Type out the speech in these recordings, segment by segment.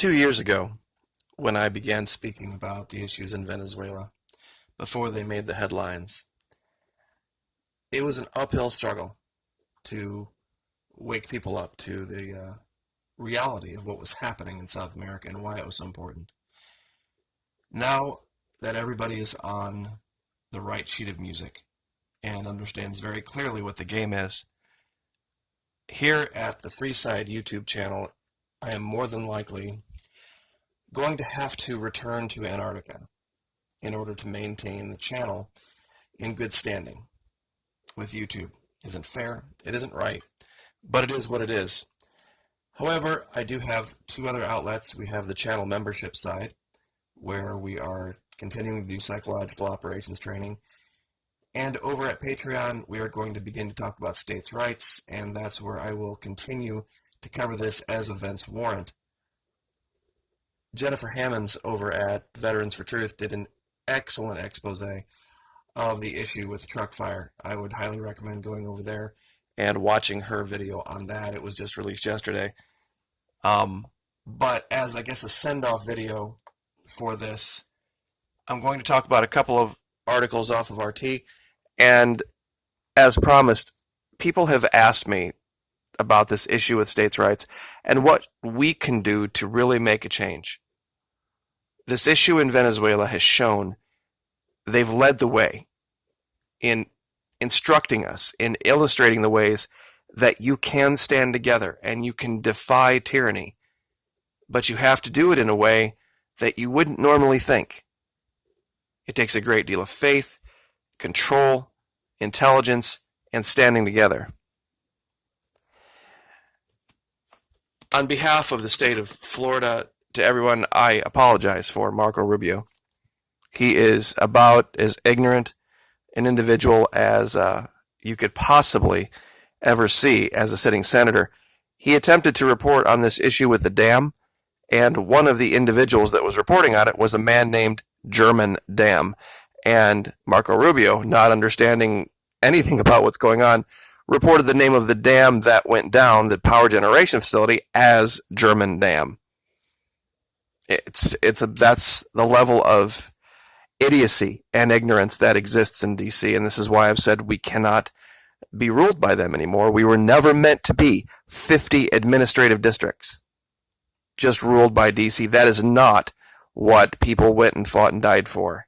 2 years ago, when I began speaking about the issues in Venezuela, before they made the headlines, it was an uphill struggle to wake people up to the reality of what was happening in South America and why it was so important. Now that everybody is on the right sheet of music and understands very clearly what the game is, here at the Freeside YouTube channel, I am more than likely going to have to return to Antarctica in order to maintain the channel in good standing with YouTube. It isn't fair, it isn't right, but it is what it is. However, I do have two other outlets. We have the channel membership side, where we are continuing to do psychological operations training. And over at Patreon, we are going to begin to talk about states' rights, and that's where I will continue to cover this as events warrant. Jennifer Hammonds over at Veterans for Truth did an excellent expose of the issue with the truck fire. I would highly recommend going over there and watching her video on that. It was just released yesterday. But as I guess a send-off video for this, I'm going to talk about a couple of articles off of RT. And as promised, people have asked me about this issue with states' rights and what we can do to really make a change. This issue in Venezuela has shown they've led the way in instructing us, in illustrating the ways that you can stand together and you can defy tyranny, but you have to do it in a way that you wouldn't normally think. It takes a great deal of faith, control, intelligence, and standing together. On behalf of the state of Florida, to everyone, I apologize for Marco Rubio. He is about as ignorant an individual as you could possibly ever see as a sitting senator. He attempted to report on this issue with the dam, and one of the individuals that was reporting on it was a man named German Dam. And Marco Rubio, not understanding anything about what's going on, reported the name of the dam that went down, the power generation facility, as German Dam. That's the level of idiocy and ignorance that exists in DC, and this is why I've said we cannot be ruled by them anymore. We were never meant to be 50 administrative districts just ruled by DC. That is not what people went and fought and died for.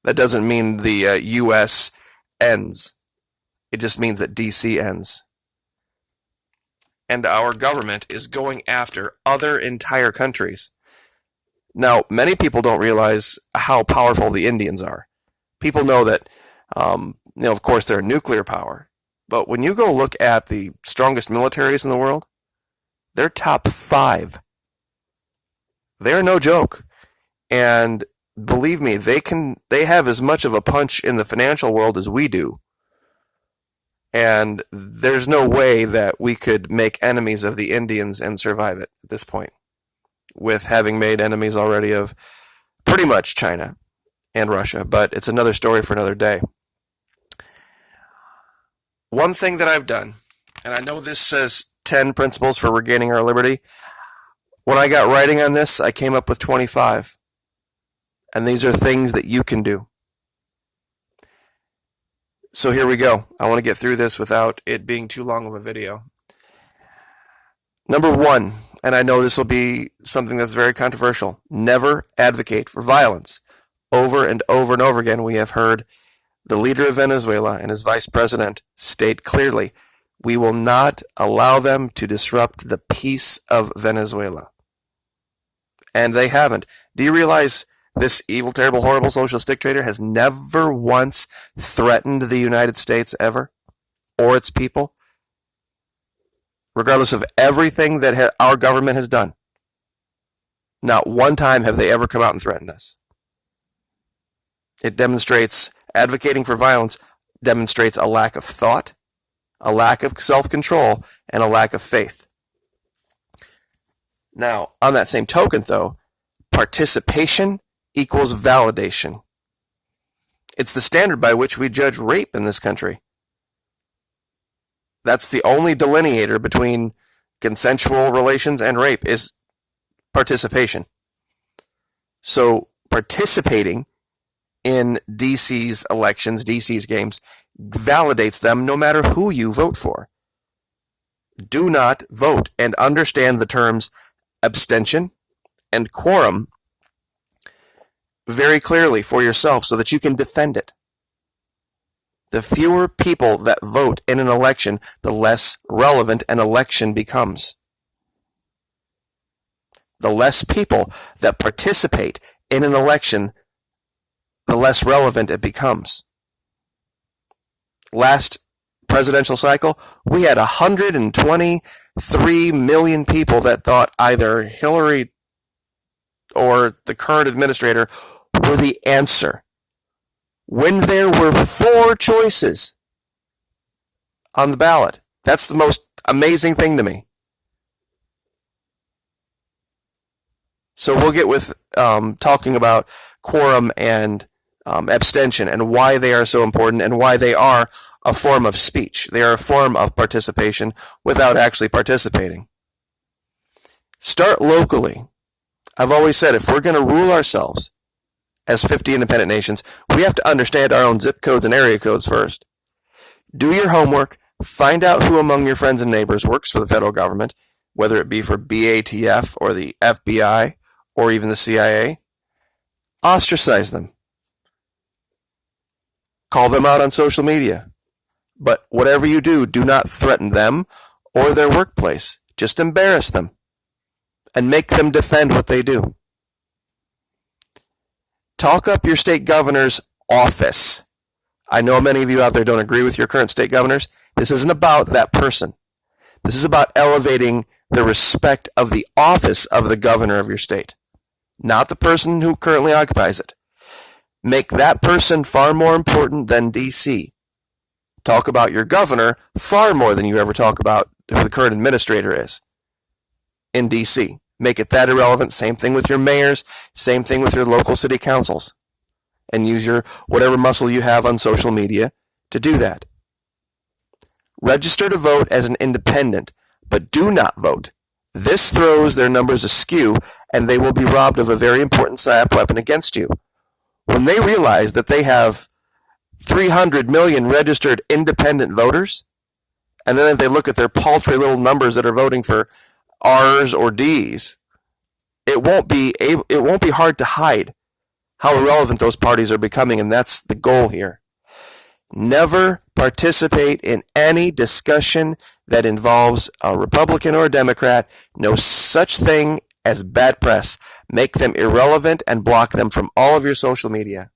That doesn't mean the U.S. ends. It just means that DC ends. And our government is going after other entire countries. Now, many people don't realize how powerful the Indians are. People know that, of course, they're nuclear power. But when you go look at the strongest militaries in the world, they're top 5. They're no joke. And believe me, they have as much of a punch in the financial world as we do. And there's no way that we could make enemies of the Indians and survive it at this point, with having made enemies already of pretty much China and Russia. But it's another story for another day. One thing that I've done, and I know this says 10 principles for regaining our liberty. When I got writing on this, I came up with 25. And these are things that you can do. So here we go. I want to get through this without it being too long of a video. Number 1, and I know this will be something that's very controversial, never advocate for violence. Over and over and over again, we have heard the leader of Venezuela and his vice president state clearly, we will not allow them to disrupt the peace of Venezuela. And they haven't. Do you realize this evil, terrible, horrible socialist dictator has never once threatened the United States ever, or its people, regardless of everything that our government has done? Not one time have they ever come out and threatened us. It demonstrates, advocating for violence demonstrates a lack of thought, a lack of self-control, and a lack of faith. Now, on that same token, though, participation equals validation. It's the standard by which we judge rape in this country. That's the only delineator between consensual relations and rape, is participation. So participating in DC's elections, DC's games, validates them no matter who you vote for. Do not vote, and understand the terms abstention and quorum very clearly for yourself so that you can defend it. The fewer people that vote in an election, the less relevant an election becomes. The less people that participate in an election, the less relevant it becomes. Last presidential cycle, we had 123 million people that thought either Hillary or the current administrator were the answer, when there were 4 choices on the ballot. That's the most amazing thing to me. So we'll get with talking about quorum and abstention and why they are so important and why they are a form of speech. They are a form of participation without actually participating. Start locally. I've always said if we're going to rule ourselves as 50 independent nations, we have to understand our own zip codes and area codes first. Do your homework. Find out who among your friends and neighbors works for the federal government, whether it be for BATF or the FBI or even the CIA. Ostracize them. Call them out on social media. But whatever you do, do not threaten them or their workplace. Just embarrass them and make them defend what they do. Talk up your state governor's office. I know many of you out there don't agree with your current state governors. This isn't about that person. This is about elevating the respect of the office of the governor of your state, not the person who currently occupies it. Make that person far more important than DC. Talk about your governor far more than you ever talk about who the current administrator is in DC. Make it that irrelevant. Same thing with your mayors. Same thing with your local city councils. And use your whatever muscle you have on social media to do that. Register to vote as an independent, but do not vote. This throws their numbers askew, and they will be robbed of a very important psyop weapon against you. When they realize that they have 300 million registered independent voters, and then if they look at their paltry little numbers that are voting for R's or D's, it won't be hard to hide how irrelevant those parties are becoming, and that's the goal here. Never participate in any discussion that involves a Republican or a Democrat. No such thing as bad press. Make them irrelevant and block them from all of your social media.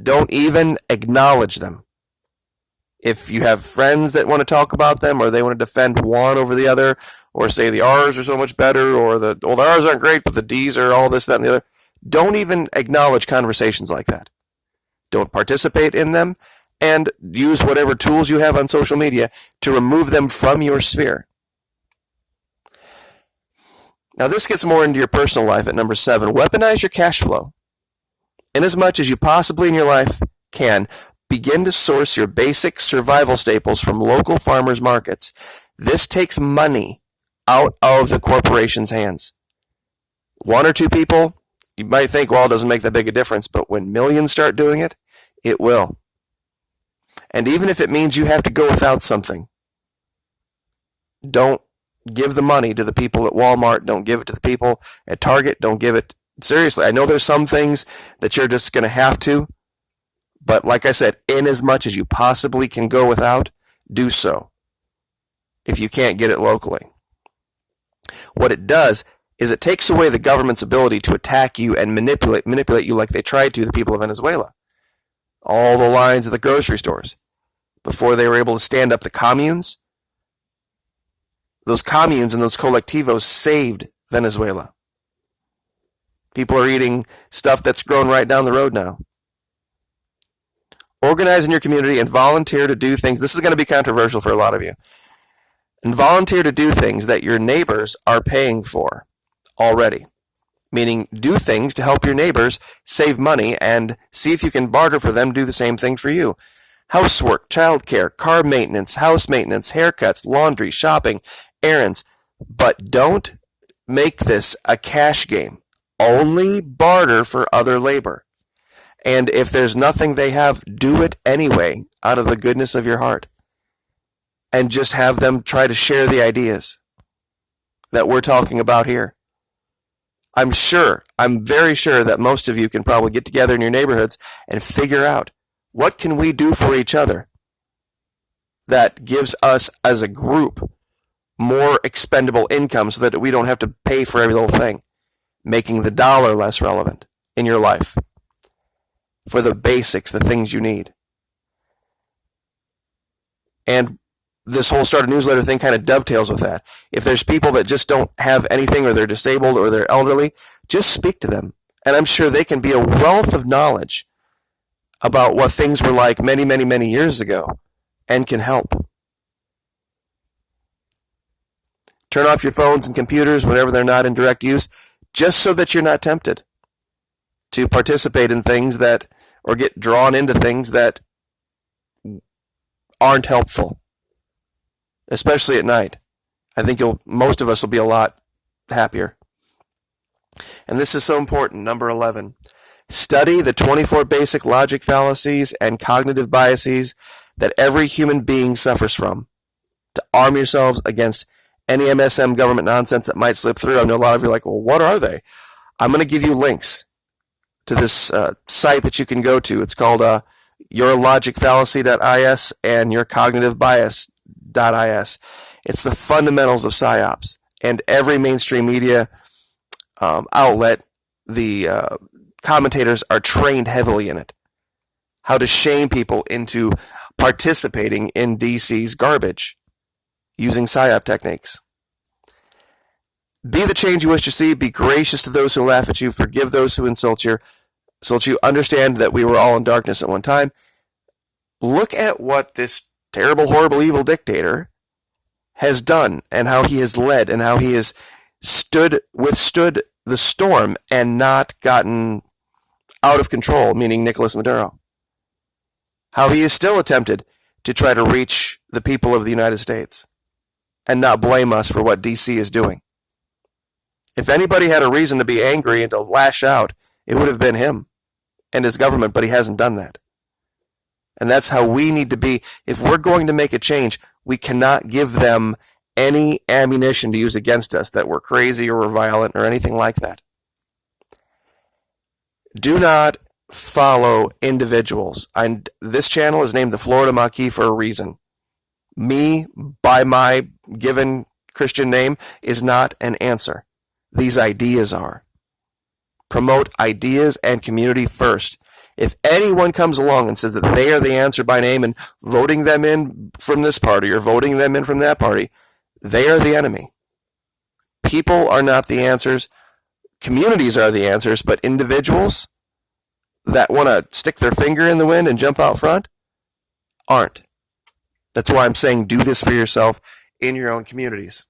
Don't even acknowledge them. If you have friends that want to talk about them or they want to defend one over the other or say the R's are so much better or the R's aren't great but the D's are all this, that, and the other, don't even acknowledge conversations like that. Don't participate in them and use whatever tools you have on social media to remove them from your sphere. Now this gets more into your personal life at number 7. Weaponize your cash flow. Inasmuch as you possibly in your life can, begin to source your basic survival staples from local farmers markets. This takes money out of the corporation's hands. 1 or 2 people, you might think, well, it doesn't make that big a difference, but when millions start doing it, it will. And even if it means you have to go without something, don't give the money to the people at Walmart. Don't give it to the people at Target. Don't give it. Seriously, I know there's some things that you're just going to have to, but like I said, in as much as you possibly can go without, do so if you can't get it locally. What it does is it takes away the government's ability to attack you and manipulate you like they tried to the people of Venezuela. All the lines at the grocery stores. Before they were able to stand up the communes, those communes and those colectivos saved Venezuela. People are eating stuff that's grown right down the road now. Organize in your community and volunteer to do things. This is going to be controversial for a lot of you. And volunteer to do things that your neighbors are paying for already. Meaning do things to help your neighbors save money and see if you can barter for them to do the same thing for you. Housework, childcare, car maintenance, house maintenance, haircuts, laundry, shopping, errands. But don't make this a cash game. Only barter for other labor. And if there's nothing they have, do it anyway out of the goodness of your heart. And just have them try to share the ideas that we're talking about here. I'm very sure that most of you can probably get together in your neighborhoods and figure out what can we do for each other that gives us as a group more expendable income so that we don't have to pay for every little thing, making the dollar less relevant in your life for the basics, the things you need. And this whole start a newsletter thing kind of dovetails with that. If there's people that just don't have anything, or they're disabled, or they're elderly, just speak to them. And I'm sure they can be a wealth of knowledge about what things were like many, many, many years ago and can help. Turn off your phones and computers whenever they're not in direct use, just so that you're not tempted to participate in things that, or get drawn into things that aren't helpful. Especially at night. I think most of us will be a lot happier. And this is so important. Number 11. Study the 24 basic logic fallacies and cognitive biases that every human being suffers from, to arm yourselves against any MSM government nonsense that might slip through. I know a lot of you are like, well, what are they? I'm going to give you links to this site that you can go to. It's called yourlogicfallacy.is and yourcognitivebias.is. It's the fundamentals of PsyOps, and every mainstream media outlet, the commentators are trained heavily in it. How to shame people into participating in DC's garbage using PsyOp techniques. Be the change you wish to see. Be gracious to those who laugh at you. Forgive those who insult you. Understand that we were all in darkness at one time. Look at what this terrible, horrible, evil dictator has done, and how he has led, and how he has withstood the storm and not gotten out of control, meaning Nicolas Maduro. How he has still attempted to try to reach the people of the United States and not blame us for what DC is doing. If anybody had a reason to be angry and to lash out, it would have been him and his government, but he hasn't done that. And that's how we need to be. If we're going to make a change, we cannot give them any ammunition to use against us that we're crazy or we're violent or anything like that. Do not follow individuals. And this channel is named the Florida Maquis for a reason. Me, by my given Christian name, is not an answer. These ideas are. Promote ideas and community first. If anyone comes along and says that they are the answer by name and voting them in from this party or voting them in from that party, they are the enemy. People are not the answers. Communities are the answers, but individuals that want to stick their finger in the wind and jump out front aren't. That's why I'm saying do this for yourself in your own communities.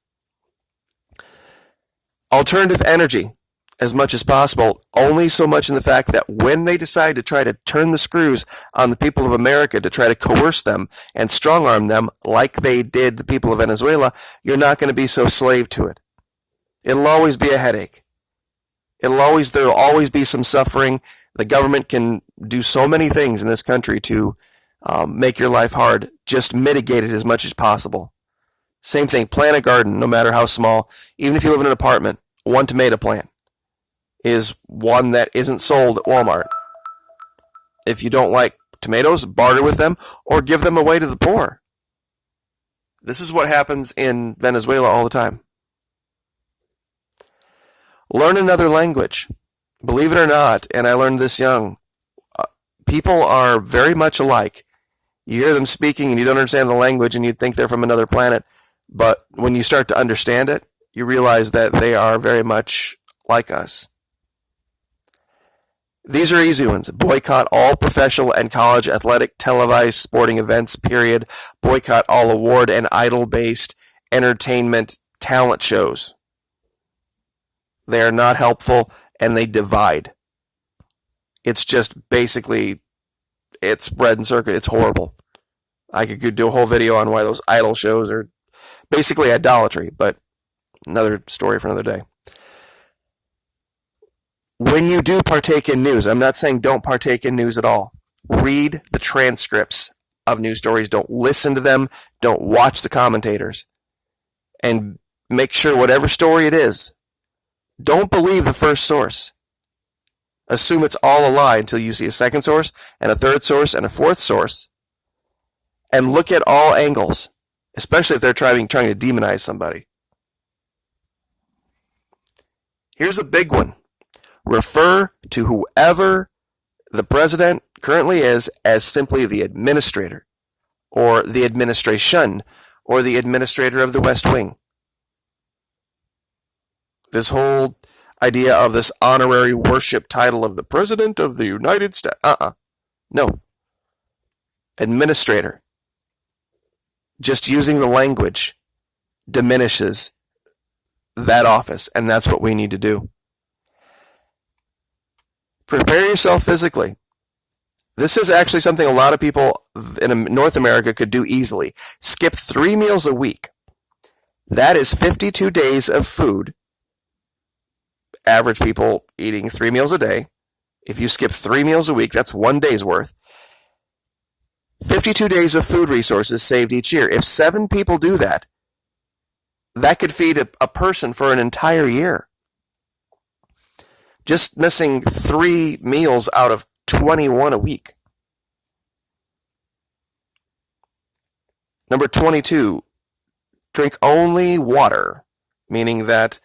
Alternative energy, as much as possible, only so much in the fact that when they decide to try to turn the screws on the people of America to try to coerce them and strong-arm them like they did the people of Venezuela, you're not going to be so slave to it. It'll always be a headache. There'll always be some suffering. The government can do so many things in this country to make your life hard. Just mitigate it as much as possible. Same thing, plant a garden, no matter how small. Even if you live in an apartment, one tomato plant is one that isn't sold at Walmart. If you don't like tomatoes, barter with them or give them away to the poor. This is what happens in Venezuela all the time. Learn another language. Believe it or not, and I learned this young, people are very much alike. You hear them speaking and you don't understand the language and you think they're from another planet, but when you start to understand it, you realize that they are very much like us. These are easy ones. Boycott all professional and college athletic televised sporting events, period. Boycott all award and idol-based entertainment talent shows. They are not helpful and they divide. It's just basically, it's bread and circuit. It's horrible. I could do a whole video on why those idol shows are basically idolatry, but another story for another day. when you do partake in news, I'm not saying don't partake in news at all. Read the transcripts of news stories. Don't listen to them. Don't watch the commentators. And make sure whatever story it is, don't believe the first source. Assume it's all a lie until you see a second source and a third source and a fourth source. And look at all angles, especially if they're trying to demonize somebody. Here's a big one. Refer to whoever the president currently is as simply the administrator, or the administration, or the administrator of the West Wing. This whole idea of this honorary worship title of the President of the United States. No. Administrator. Just using the language diminishes that office, and that's what we need to do. Prepare yourself physically. This is actually something a lot of people in North America could do easily. Skip 3 meals a week. That is 52 days of food. Average people eating 3 meals a day. If you skip 3 meals a week, that's 1 day's worth. 52 days of food resources saved each year. If 7 people do that, that could feed a person for an entire year. Just missing 3 meals out of 21 a week. Number 22, drink only water, meaning that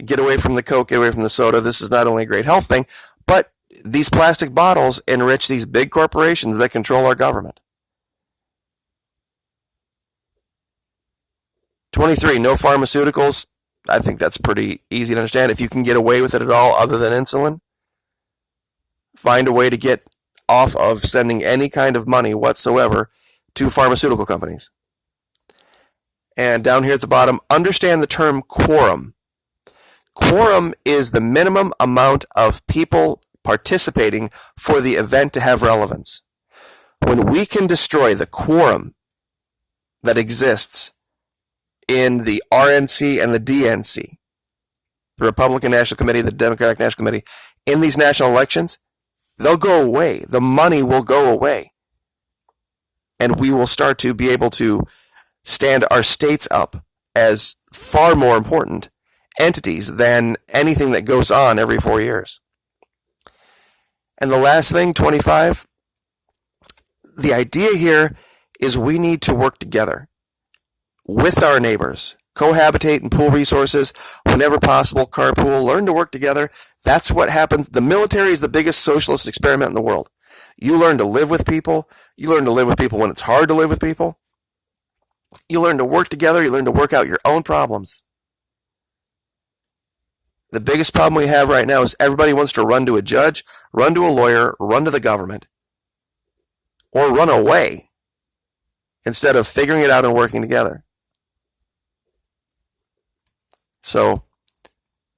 get away from the Coke, get away from the soda. This is not only a great health thing, but these plastic bottles enrich these big corporations that control our government. 23, no pharmaceuticals. I think that's pretty easy to understand. If you can get away with it at all other than insulin, find a way to get off of sending any kind of money whatsoever to pharmaceutical companies. And down here at the bottom, understand the term quorum. Quorum is the minimum amount of people participating for the event to have relevance. When we can destroy the quorum that exists in the RNC and the DNC, the Republican National Committee, the Democratic National Committee, in these national elections, they'll go away. The money will go away. And we will start to be able to stand our states up as far more important entities than anything that goes on every 4 years. And the last thing, 25, the idea here is we need to work together with our neighbors, cohabitate and pool resources whenever possible, carpool, learn to work together. That's what happens. The military is the biggest socialist experiment in the world. You learn to live with people. You learn to live with people when it's hard to live with people. You learn to work together. You learn to work out your own problems. The biggest problem we have right now is everybody wants to run to a judge, run to a lawyer, run to the government, or run away instead of figuring it out and working together. So,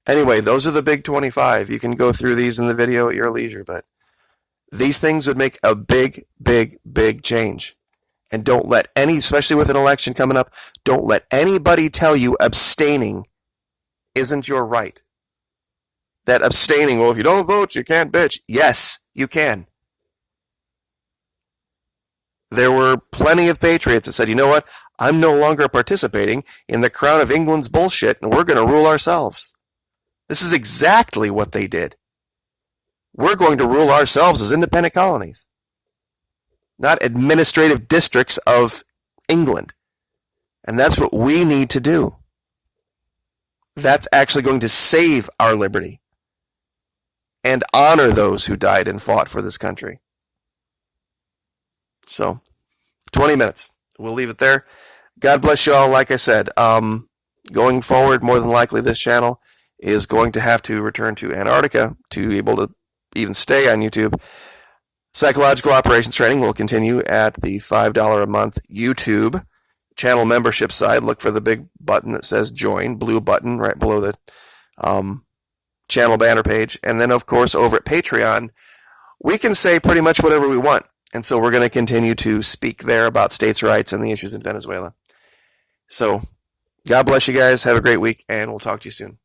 anyway, those are the big 25. You can go through these in the video at your leisure, but these things would make a big, big, big change. And don't let any, especially with an election coming up, don't let anybody tell you abstaining isn't your right. That abstaining, well, if you don't vote, you can't bitch. Yes, you can. There were plenty of patriots that said, you know what, I'm no longer participating in the Crown of England's bullshit, and we're going to rule ourselves. This is exactly what they did. We're going to rule ourselves as independent colonies, not administrative districts of England. And that's what we need to do. That's actually going to save our liberty and honor those who died and fought for this country. So, 20 minutes. We'll leave it there. God bless you all. Like I said, going forward, more than likely this channel is going to have to return to Antarctica to be able to even stay on YouTube. Psychological operations training will continue at the $5 a month YouTube channel membership side. Look for the big button that says join, blue button right below the channel banner page. And then, of course, over at Patreon, we can say pretty much whatever we want. And so we're going to continue to speak there about states' rights and the issues in Venezuela. So, God bless you guys. Have a great week, and we'll talk to you soon.